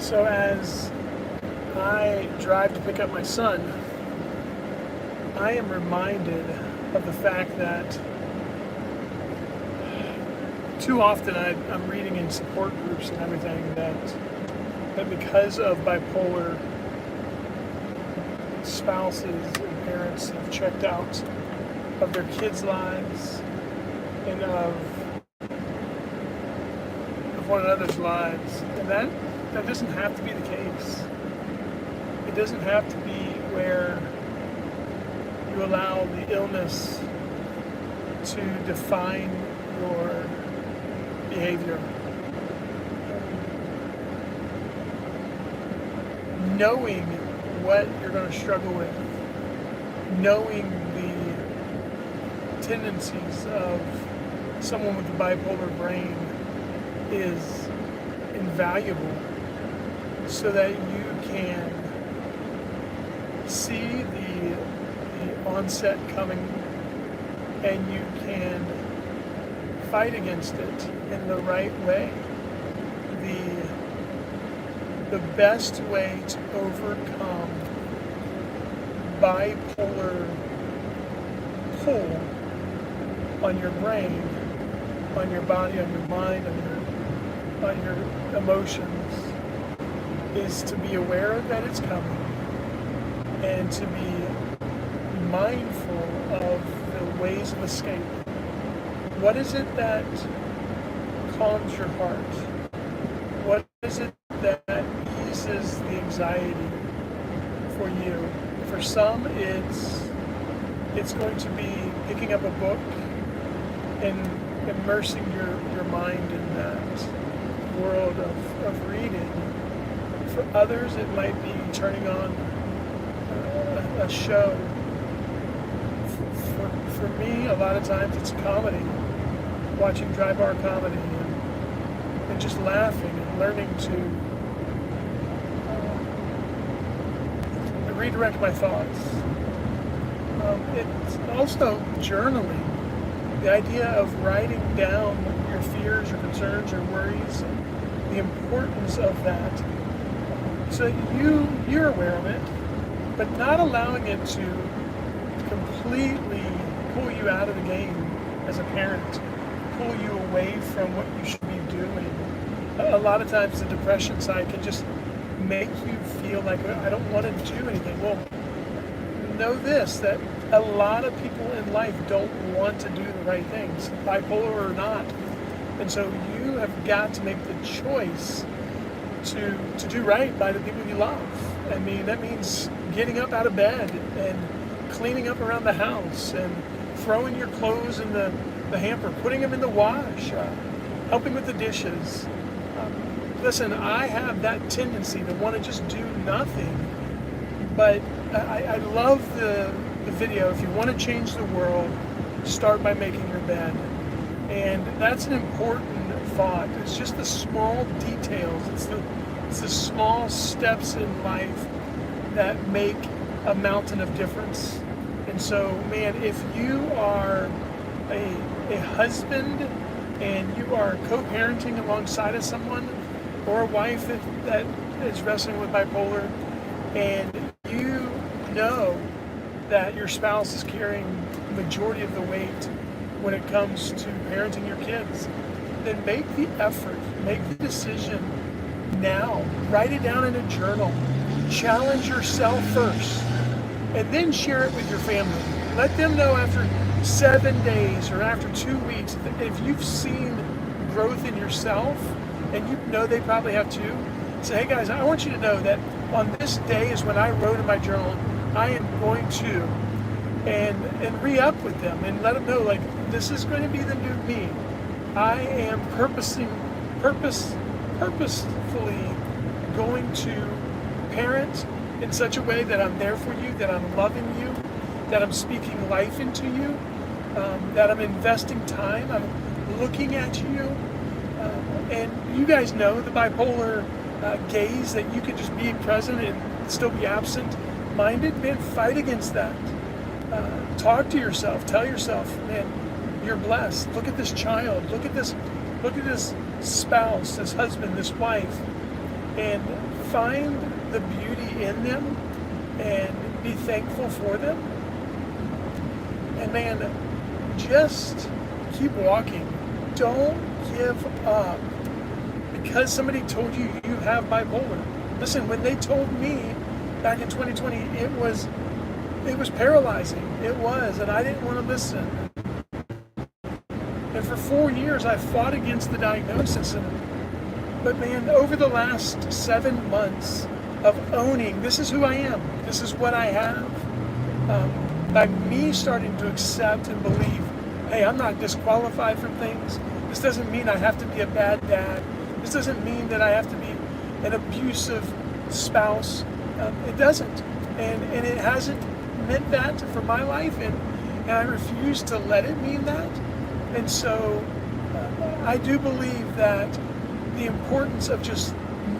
So as I drive to pick up my son, I am reminded of the fact that too often I'm reading in support groups and everything that because of bipolar, spouses and parents have checked out of their kids' lives and of one another's lives. And that doesn't have to be the case. It doesn't have to be where you allow the illness to define your behavior. Knowing what you're going to struggle with, knowing the tendencies of someone with a bipolar brain is invaluable so that you can see the onset coming and you can fight against it in the right way. The best way to overcome bipolar pull on your brain, on your body, on your mind, on your emotions is to be aware that it's coming and to be mindful of the ways of escape. What is it that calms your heart? What is it that eases the anxiety for you? For some, it's going to be picking up a book and immersing your mind in that world of reading. For others, it might be turning on a show. For me, a lot of times it's comedy, watching dry bar comedy and just laughing and learning to redirect my thoughts. It's also journaling. The idea of writing down your fears, your concerns, your worries, the importance of that, so you're aware of it, but not allowing it to completely pull you out of the game as a parent, pull you away from what you should be doing. A lot of times the depression side can just make you feel like, I don't want to do anything. Well, know this, that a lot of people in life don't want to do the right things, bipolar or not. And so you have got to make the choice to do right by the people you love. I mean, that means getting up out of bed and cleaning up around the house and throwing your clothes in the hamper, putting them in the wash, helping with the dishes. Listen, I have that tendency to want to just do nothing, but I love the video. If you want to change the world, start by making your bed. And that's an important thought. It's just the small details. It's the small steps in life that make a mountain of difference. And so, man, if you are a husband and you are co-parenting alongside of someone, or a wife that is wrestling with bipolar, and you know that your spouse is carrying the majority of the weight when it comes to parenting your kids, then make the effort, make the decision now. Write it down in a journal. Challenge yourself first, and then share it with your family. Let them know after 7 days or after 2 weeks, if you've seen growth in yourself, and you know they probably have too, say, hey guys, I want you to know that on this day is when I wrote in my journal, I am going to, and re-up with them and let them know, like, this is going to be the new me. I am purposefully going to parent in such a way that I'm there for you, that I'm loving you, that I'm speaking life into you, that I'm investing time, I'm looking at you. And you guys know the bipolar gaze, that you could just be present and still be absent-minded. Man, fight against that. Talk to yourself. Tell yourself, man, you're blessed. Look at this child. Look at this spouse, this husband, this wife. And find the beauty in them and be thankful for them. And man, just keep walking. Don't give up because somebody told you you have bipolar. Listen, when they told me back in 2020, it was paralyzing. It was, and I didn't want to listen. And for 4 years, I fought against the diagnosis. But man, over the last 7 months of owning, this is who I am, this is what I have, by me starting to accept and believe, hey, I'm not disqualified from things. This doesn't mean I have to be a bad dad. This doesn't mean that I have to be an abusive spouse. It doesn't. And it hasn't meant that for my life, and I refuse to let it mean that. And so I do believe that the importance of just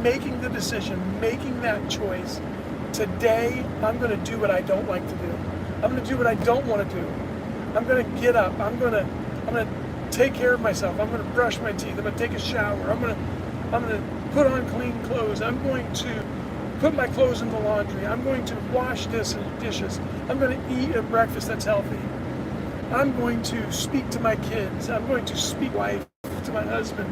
making the decision, making that choice. Today, I'm going to do what I don't like to do. I'm going to do what I don't want to do. I'm going to get up. I'm going to take care of myself. I'm going to brush my teeth. I'm going to take a shower. I'm going to put on clean clothes. I'm going to put my clothes in the laundry. I'm going to wash dishes. I'm going to eat a breakfast that's healthy. I'm going to speak to my kids. I'm going to speak to my husband.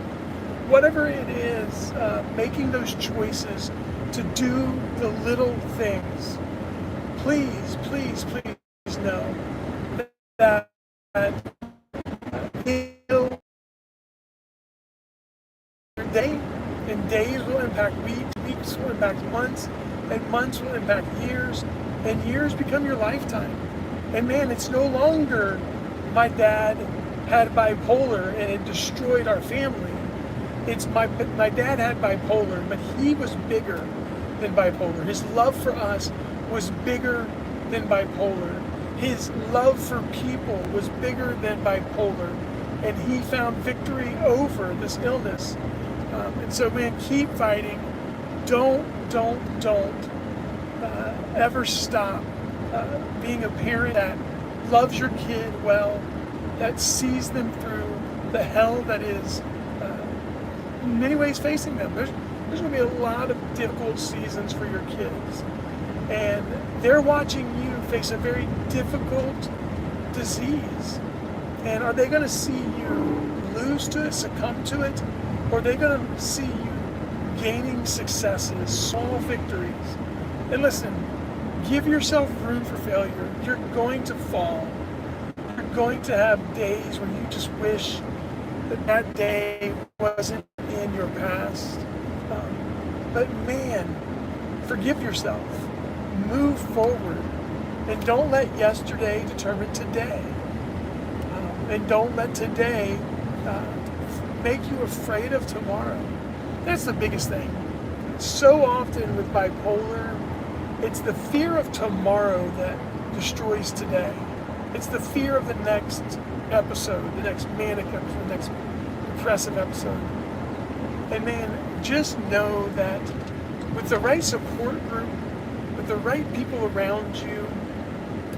Whatever it is, making those choices to do the little things. Please, please, please know that your day and days will impact weeks, weeks will impact months, and months will impact years, and years become your lifetime. And man, it's no longer my dad had bipolar and it destroyed our family. It's my dad had bipolar, but he was bigger than bipolar. His love for us was bigger than bipolar. His love for people was bigger than bipolar, and he found victory over this illness. And so, man, keep fighting. Don't ever stop being a parent that loves your kid well, that sees them through the hell that is in many ways facing them. There's going to be a lot of difficult seasons for your kids, and they're watching you face a very difficult disease. And are they going to see you lose to it, succumb to it, or are they going to see you gaining successes, small victories? And listen, give yourself room for failure. You're going to fall. You're going to have days where you just wish that day wasn't in your past. But man, forgive yourself. Move forward. And don't let yesterday determine today. And don't let today make you afraid of tomorrow. That's the biggest thing. So often with bipolar, it's the fear of tomorrow that destroys today. It's the fear of the next episode, the next manic episode, the next depressive episode. And man, just know that with the right support group, with the right people around you,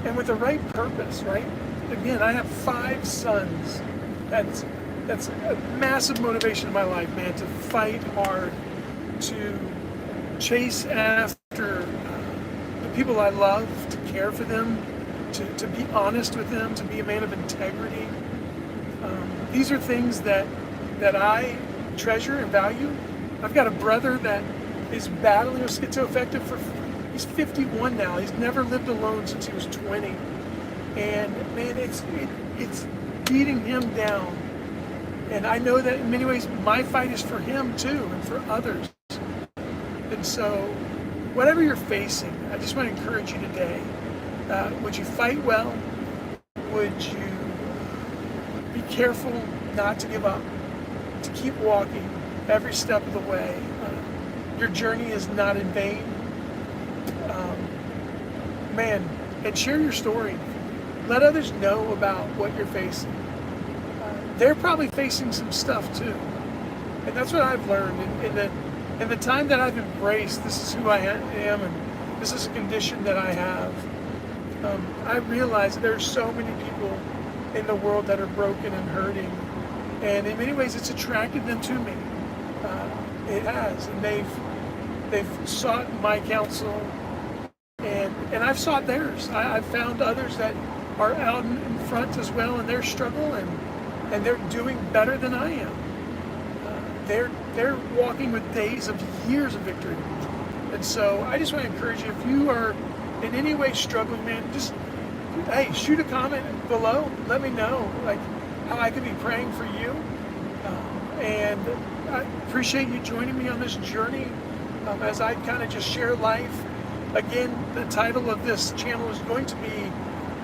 and with the right purpose, right? Again, I have 5 sons. That's a massive motivation in my life, man, to fight hard, to chase after the people I love, to care for them, to be honest with them, to be a man of integrity. These are things that I treasure and value. I've got a brother that is battling with schizoaffective he's 51 now. He's never lived alone since he was 20. And man, it's beating him down. And I know that in many ways my fight is for him too, and for others. And so whatever you're facing, I just want to encourage you today. Would you fight well? Would you be careful not to give up, to keep walking every step of the way? Your journey is not in vain. Man, and share your story. Let others know about what you're facing. They're probably facing some stuff too. And that's what I've learned. In the time that I've embraced, this is who I am, and this is a condition that I have. I realize that there are so many people in the world that are broken and hurting. And in many ways, it's attracted them to me. It has. And they've sought my counsel, and I've sought theirs. I've found others that are out in front as well in their struggle, and they're doing better than I am. They're walking with days of years of victory. And so I just want to encourage you, if you are in any way struggling, man, just, hey, shoot a comment below. Let me know, like, how I could be praying for you. And I appreciate you joining me on this journey as I kind of just share life. Again, the title of this channel is going to be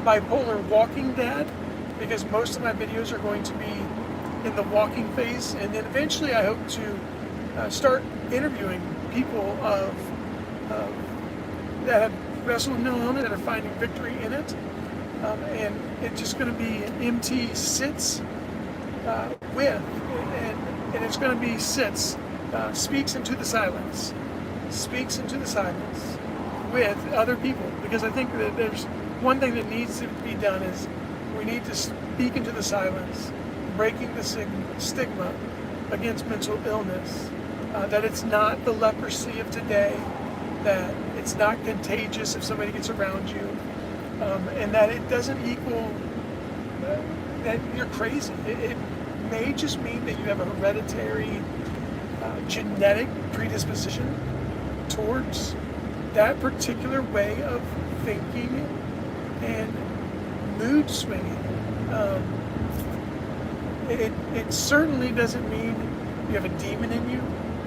Bipolar Walking Dad, because most of my videos are going to be in the walking phase, and then eventually I hope to start interviewing people that have wrestled with mental illness, that are finding victory in it, and it's just going to be MT sits with, and it's going to be sits, speaks into the silence with other people, because I think that there's one thing that needs to be done is we need to speak into the silence, breaking the stigma against mental illness, that it's not the leprosy of today, that it's not contagious if somebody gets around you, and that it doesn't equal that you're crazy. It may just mean that you have a hereditary genetic predisposition towards that particular way of thinking and mood swinging. It certainly doesn't mean you have a demon in you.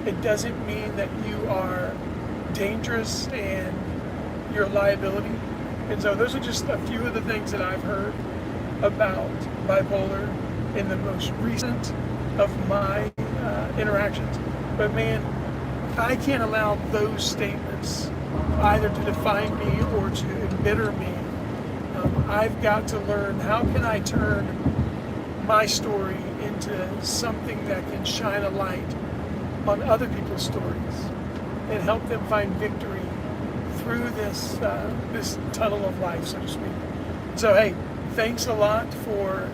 It doesn't mean that you are dangerous and you're a liability. And so those are just a few of the things that I've heard about bipolar in the most recent of my interactions. But man, I can't allow those statements either to define me or to embitter me. I've got to learn, how can I turn my story into something that can shine a light on other people's stories and help them find victory through this tunnel of life, so to speak. So hey, thanks a lot for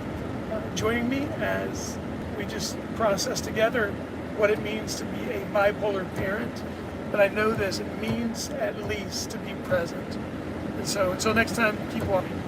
joining me as we just process together what it means to be a bipolar parent. But I know this, it means at least to be present. And so until next time, keep walking.